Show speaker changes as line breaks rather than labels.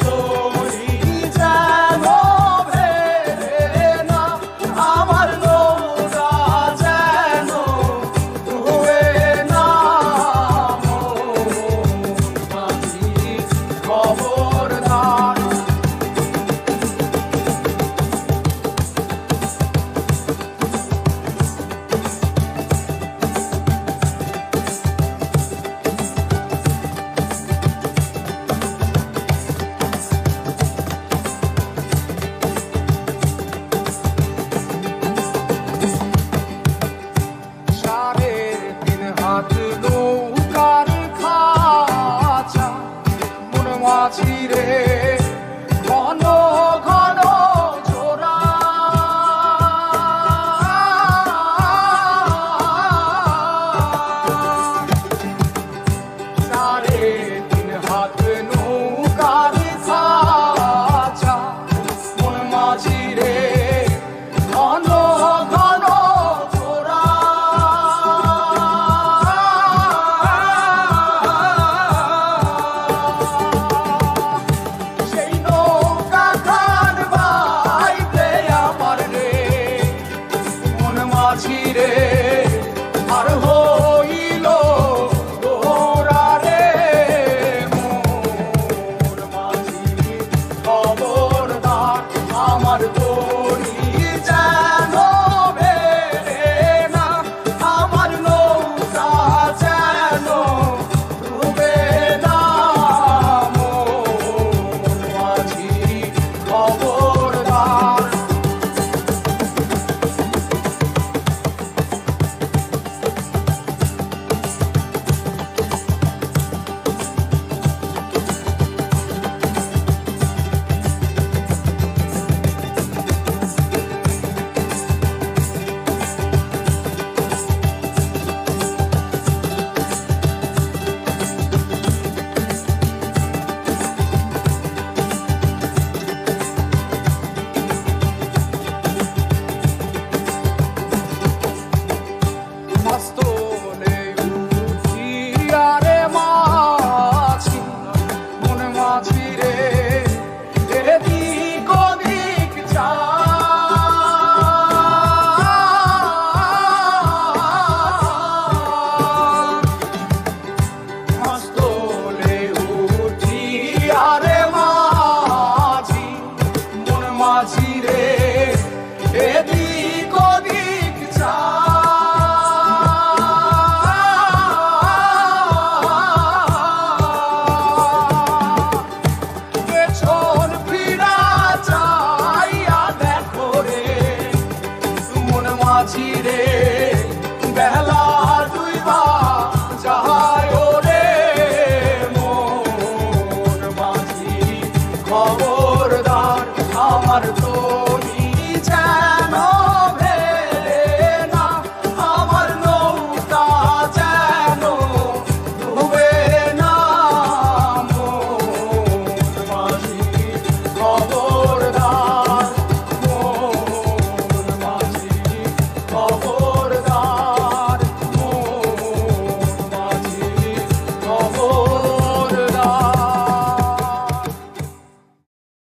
তরি যেন ভেড়ে না, আমার নৌকা যেন ডুবে না। মাঝি খবরদার। হাত নৌকার খাঁচা মন মাঝি রে ঘন ঘন জোড়া। সাড়ে তিন হাত নৌকার খাঁচা মন মাঝি রে ঘন ঘন জোড়া। মাঝিরে আর হইল গোরা রে মোর মাঝি খবরদার। আমার তরি যেন ভেড়ে না, আমার নৌকা যেন ডুবে না। মোর মাঝি খবরদার। মাঝিরে এদিক ওদিক চা। পেছন ফিরা চাইয়া দেখো রে মন মাঝিরে বেলা ডুইবা যায় রে। মন মাঝি খবর